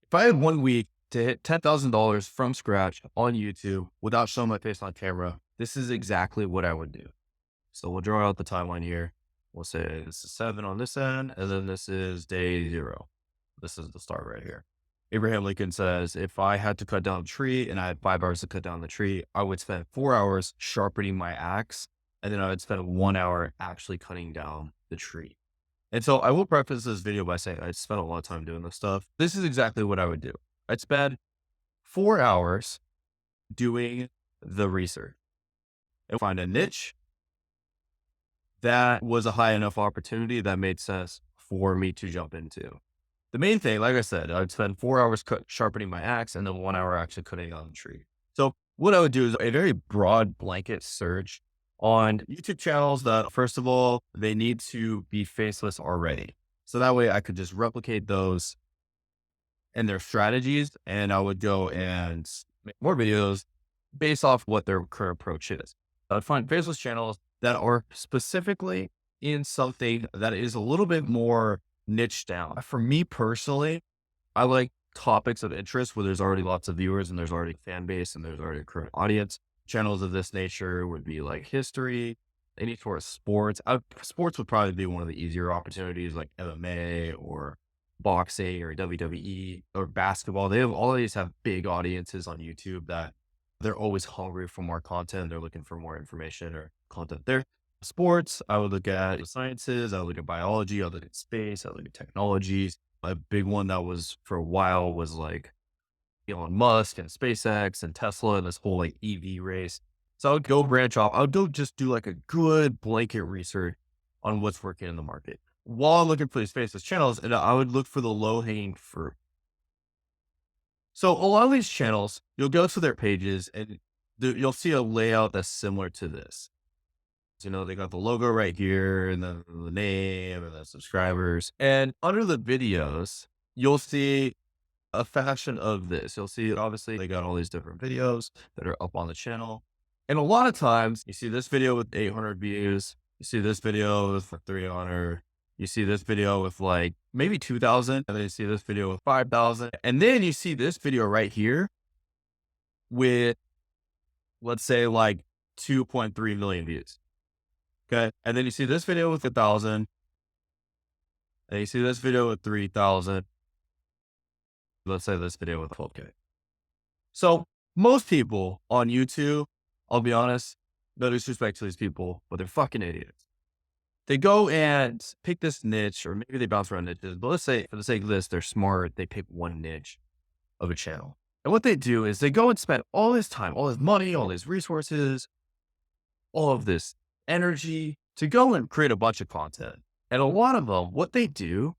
If I had 1 week to hit $10,000 from scratch on YouTube without showing my face on camera, this is exactly what I would do. So we'll draw out the timeline here. We'll say this is 7 on this end, and then this is day 0. This is the start right here. Abraham Lincoln says, if I had to cut down a tree and I had 5 hours to cut down the tree, I would spend 4 hours sharpening my axe, and then I would spend 1 hour actually cutting down the tree. And so I will preface this video by saying I spent a lot of time doing this stuff. This is exactly what I would do. I'd spend 4 hours doing the research and find a niche that was a high enough opportunity that made sense for me to jump into. The main thing, like I said, I'd spend 4 hours sharpening my axe and then 1 hour actually cutting down the tree. So what I would do is a very broad blanket search on YouTube channels that, first of all, they need to be faceless already. So that way I could just replicate those and their strategies, and I would go and make more videos based off what their current approach is. I'd find faceless channels that are specifically in something that is a little bit more niche down. For me personally, I like topics of interest where there's already lots of viewers and there's already fan base and there's already a current audience. Channels of this nature would be like history, any sort of sports. Sports would probably be one of the easier opportunities, like MMA or boxing or WWE or basketball. All of these have big audiences on YouTube that they're always hungry for more content. They're looking for more information or content there. Sports, I would look at sciences, I would look at biology, I would look at space, I would look at technologies. A big one that was for a while was like Elon Musk and SpaceX and Tesla and this whole like EV race. So I would go branch off. I would go just do like a good blanket research on what's working in the market while I'm looking for these faceless channels. And I would look for the low hanging fruit. So a lot of these channels, you'll go to their pages and you'll see a layout that's similar to this. You know, they got the logo right here and then the name and the subscribers. And under the videos, you'll see a fashion of this. You'll see, obviously, they got all these different videos that are up on the channel. And a lot of times you see this video with 800 views. You see this video with 300. You see this video with like maybe 2,000. And then you see this video with 5,000. And then you see this video right here with, let's say, like 2.3 million views. Okay. And then you see this video with 1,000. And you see this video with 3,000. Let's say this video with 12K. So most people on YouTube, I'll be honest, no disrespect to these people, but they're fucking idiots. They go and pick this niche, or maybe they bounce around niches, but let's say for the sake of this, they're smart. They pick one niche of a channel. And what they do is they go and spend all this time, all this money, all these resources, all of this energy to go and create a bunch of content. And a lot of them, what they do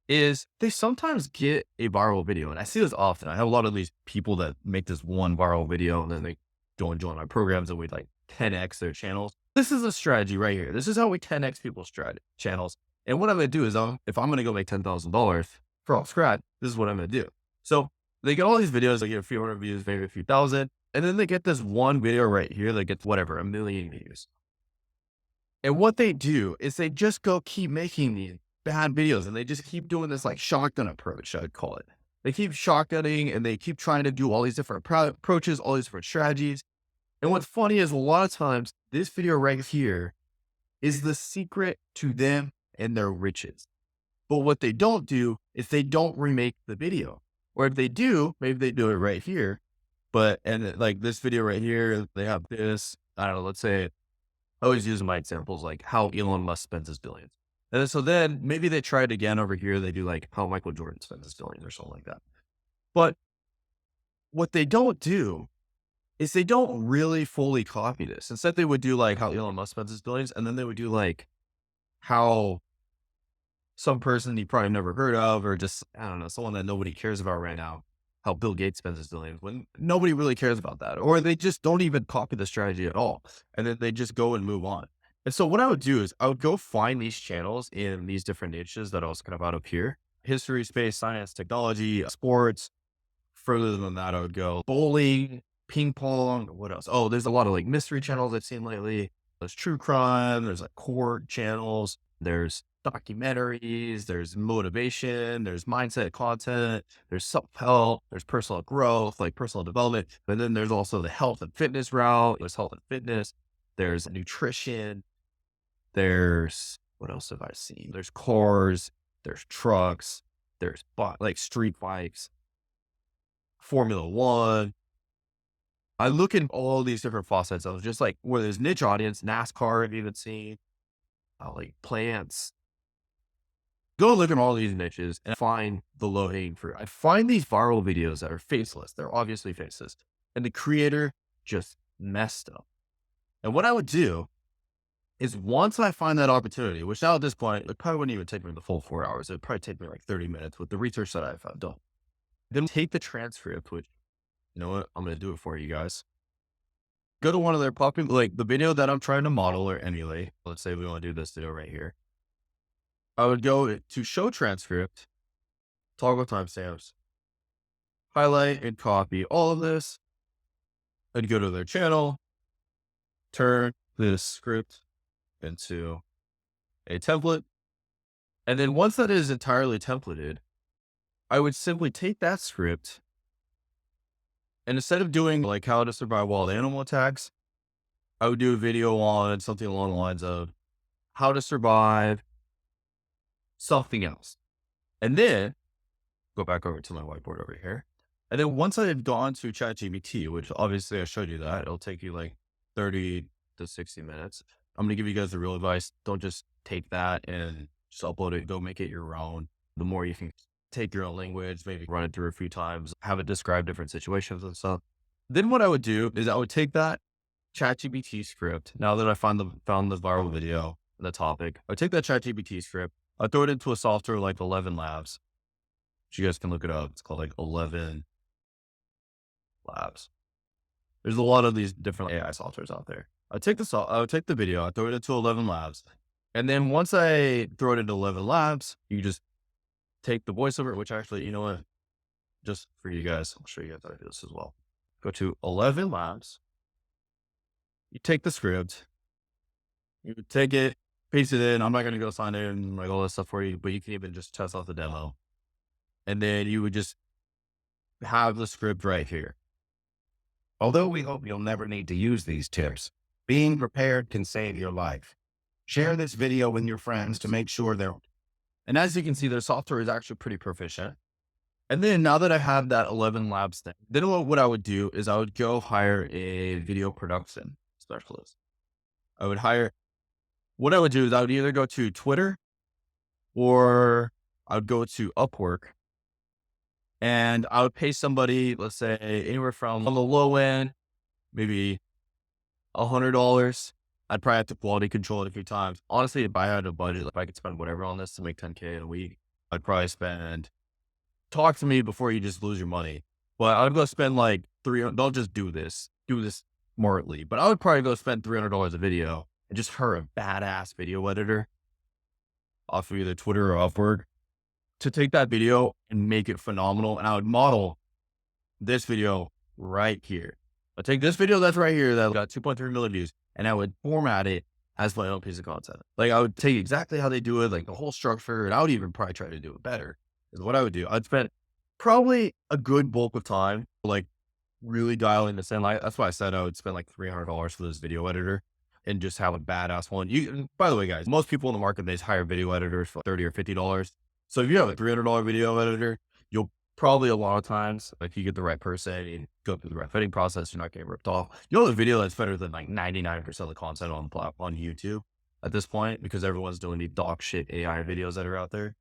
is they sometimes get a viral video. And I see this often. I have a lot of these people that make this one viral video and then they go and join my programs and we like 10x their channels. This is a strategy right here. This is how we 10x people's channels. And what I'm going to do is if I'm going to go make $10,000 from scratch, this is what I'm going to do. So they get all these videos, they get a few hundred views, maybe a few thousand, and then they get this one video right here that gets whatever, 1 million views. And what they do is they just go keep making these bad videos and they just keep doing this like shotgun approach, I'd call it. They keep shotgunning and they keep trying to do all these different approaches, all these different strategies. And what's funny is a lot of times this video right here is the secret to them and their riches. But what they don't do is they don't remake the video. Or if they do, maybe they do it right here. And like this video right here, they have this, I don't know, let's say, I always use my examples like how Elon Musk spends his billions. And so then maybe they try it again over here. They do like how Michael Jordan spends his billions or something like that. But what they don't do is they don't really fully copy this. Instead, they would do like how Elon Musk spends his billions. And then they would do like how some person you probably never heard of, or just, I don't know, someone that nobody cares about right now, how Bill Gates spends his billions when nobody really cares about that. Or they just don't even copy the strategy at all. And then they just go and move on. And so what I would do is I would go find these channels in these different niches that I was kind of out of here: history, space, science, technology, sports. Further than that, I would go bowling, ping pong. What else? Oh, there's a lot of like mystery channels I've seen lately. There's true crime. There's like court channels. There's documentaries, there's motivation, there's mindset content, there's self-help, there's personal growth, like personal development. But then there's also the health and fitness route. There's health and fitness. There's nutrition. There's what else have I seen? There's cars, there's trucks, there's like street bikes, Formula One. I look at all these different facets of just like where there's niche audience, NASCAR, I've even seen, like plants. Go look at all these niches and find the low hanging fruit. I find these viral videos that are faceless. They're obviously faceless. And the creator just messed up. And what I would do is once I find that opportunity, which now at this point, it probably wouldn't even take me the full 4 hours. It'd probably take me like 30 minutes with the research that I've done. Then take the transcript, which, you know what, I'm going to do it for you guys. Go to one of their popular, like the video that I'm trying to model or emulate. Let's say we want to do this video right here. I would go to show transcript, toggle timestamps, highlight and copy all of this. I'd go to their channel, turn this script into a template. And then once that is entirely templated, I would simply take that script and instead of doing like how to survive wild animal attacks, I would do a video on something along the lines of how to survive something else. And then go back over to my whiteboard over here. And then once I had gone to ChatGPT, which obviously I showed you that, it'll take you like 30 to 60 minutes. I'm going to give you guys the real advice. Don't just take that and just upload it. Go make it your own. The more you can take your own language, maybe run it through a few times, have it describe different situations and stuff. Then what I would do is I would take that ChatGPT script. Now that I found the viral video, the topic, I would take that ChatGPT script. I'd throw it into a software like ElevenLabs. You guys can look it up. It's called like ElevenLabs. There's a lot of these different AI softwares out there. I would take the video, I throw it into ElevenLabs. And then once I throw it into ElevenLabs, you just take the voiceover, which actually, you know what, just for you guys, I'll show you guys how to do this as well. Go to ElevenLabs. You take the script, you take it, paste it in. I'm not going to go sign in and like all this stuff for you, but you can even just test out the demo. And then you would just have the script right here. Although we hope you'll never need to use these tips, being prepared can save your life. Share this video with your friends to make sure they're... And as you can see, their software is actually pretty proficient. And then now that I have that ElevenLabs thing, then what I would do is I would go hire a video production specialist. What I would do is I would either go to Twitter or I would go to Upwork and I would pay somebody, let's say anywhere from on the low end, maybe $100. I'd probably have to quality control it a few times. Honestly, if I had a budget, if I could spend whatever on this to make 10K in a week, I'd probably talk to me before you just lose your money. But I'd go spend like don't just do this smartly, but I would probably go spend $300 a video and just hire a badass video editor off of either Twitter or Upwork to take that video and make it phenomenal. And I would model this video right here. I'd take this video that's right here that got 2.3 million views and I would format it as my own piece of content. Like I would take exactly how they do it, like the whole structure, and I would even probably try to do it better is what I would do. I'd spend probably a good bulk of time, like really dialing this in. Like, that's why I said I would spend like $300 for this video editor and just have a badass one. By the way, guys, most people in the market, they just hire video editors for $30 or $50. So if you have a $300 video editor, you'll probably a lot of times, if you get the right person and go through the right fitting process, you're not getting ripped off. You'll have a video that's better than like 99% of the content on YouTube at this point, because everyone's doing the dog shit AI videos that are out there.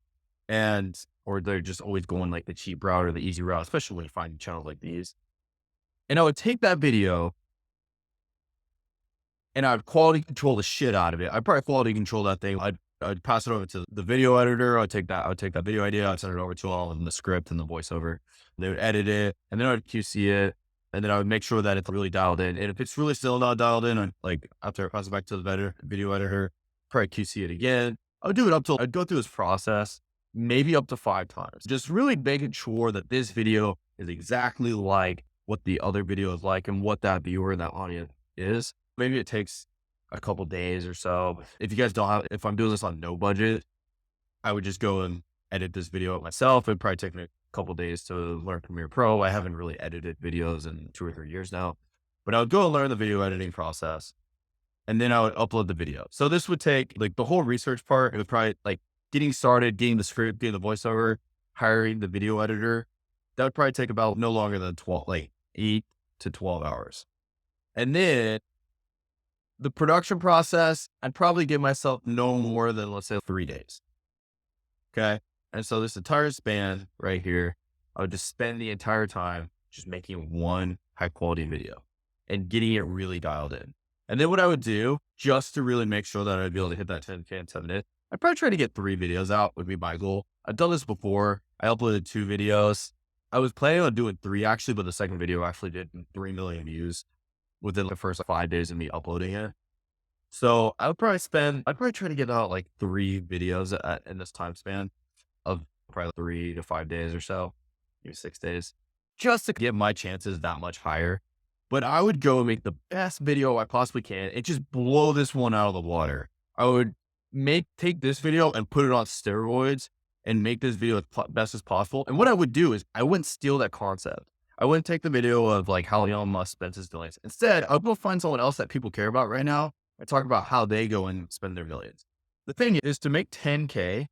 Or they're just always going like the cheap route or the easy route, especially when you find channels like these. And I would take that video and I would quality control the shit out of it. I'd probably quality control that thing. I'd pass it over to the video editor. I'd take that video idea. I'd send it over to all in the script and the voiceover. They would edit it and then I would QC it. And then I would make sure that it's really dialed in. And if it's really still not dialed in, after I pass it back to the video editor, probably QC it again. I would do it up till I'd go through this process, maybe up to 5 times. Just really making sure that this video is exactly like what the other video is like and what that viewer and that audience is. Maybe it takes a couple days or so. If you guys don't have, if I'm doing this on no budget, I would just go and edit this video myself. It'd probably take me a couple days to learn Premiere Pro. I haven't really edited videos in 2 or 3 years now, but I would go and learn the video editing process, and then I would upload the video. So this would take like the whole research part. It would probably like getting started, getting the script, getting the voiceover, hiring the video editor. That would probably take about no longer than 12, like 8 to 12 hours. And then the production process, I'd probably give myself no more than, let's say, 3 days. Okay. And so this entire span right here, I would just spend the entire time just making one high quality video and getting it really dialed in. And then what I would do just to really make sure that I'd be able to hit that 10K in 7 days, I'd probably try to get 3 videos out would be my goal. I've done this before. I uploaded 2 videos. I was planning on doing 3 actually, but the second video actually did 3 million views within the first 5 days of me uploading it. So I'd probably try to get out like 3 videos in this time span of probably 3 to 5 days or so, maybe 6 days, just to get my chances that much higher. But I would go and make the best video I possibly can and just blow this one out of the water. I would take this video and put it on steroids and make this video as best as possible. And what I would do is I wouldn't steal that concept. I wouldn't take the video of like how Elon Musk spends his millions. Instead, I'll go find someone else that people care about right now and talk about how they go and spend their millions. The thing is to make 10K,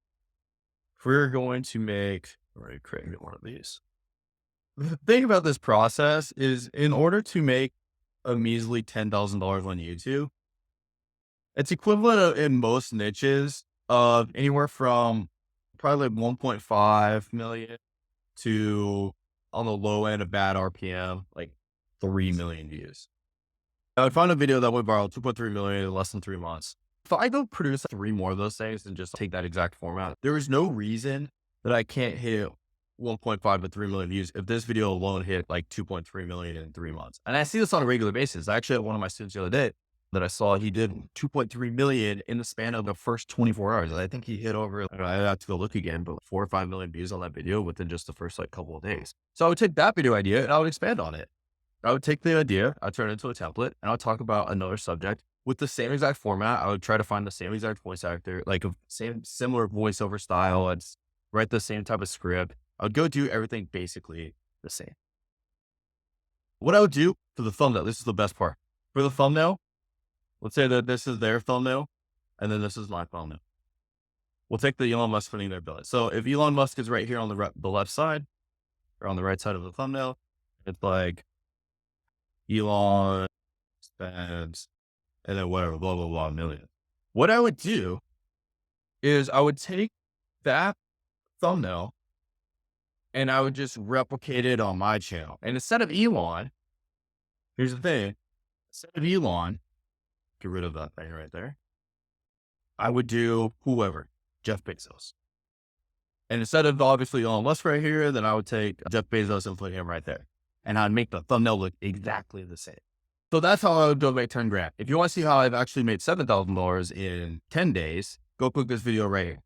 if we're going to make, already creating one of these. The thing about this process is in order to make a measly $10,000 on YouTube, it's equivalent in most niches of anywhere from probably like 1.5 million to, on the low end of bad RPM, like 3 million views. I would find a video that would viral 2.3 million in less than 3 months. If I go produce 3 more of those things and just take that exact format, there is no reason that I can't hit 1.5 to 3 million views if this video alone hit like 2.3 million in 3 months. And I see this on a regular basis. I actually had one of my students the other day that I saw, he did 2.3 million in the span of the first 24 hours. I think he hit over, I have to go look again, but 4 or 5 million views on that video within just the first like couple of days. So I would take that video idea and I would expand on it. I would take the idea, I'd turn it into a template, and I'll talk about another subject with the same exact format. I would try to find the same exact voice actor, like a similar voiceover style. I'd write the same type of script. I would go do everything basically the same. What I would do for the thumbnail, this is the best part. For the thumbnail, let's say that this is their thumbnail, and then this is my thumbnail. We'll take the Elon Musk spinning their billet. So if Elon Musk is right here on the left side, or on the right side of the thumbnail, it's like Elon spends, and then whatever, blah, blah, blah, million. What I would do is I would take that thumbnail and I would just replicate it on my channel. And instead of Elon, here's the thing, instead of Elon, get rid of that thing right there, I would do whoever, Jeff Bezos. And instead of obviously Elon Musk right here, then I would take Jeff Bezos and put him right there. And I'd make the thumbnail look exactly the same. So that's how I would go make 10 grand. If you want to see how I've actually made $7,000 in 10 days, go click this video right here.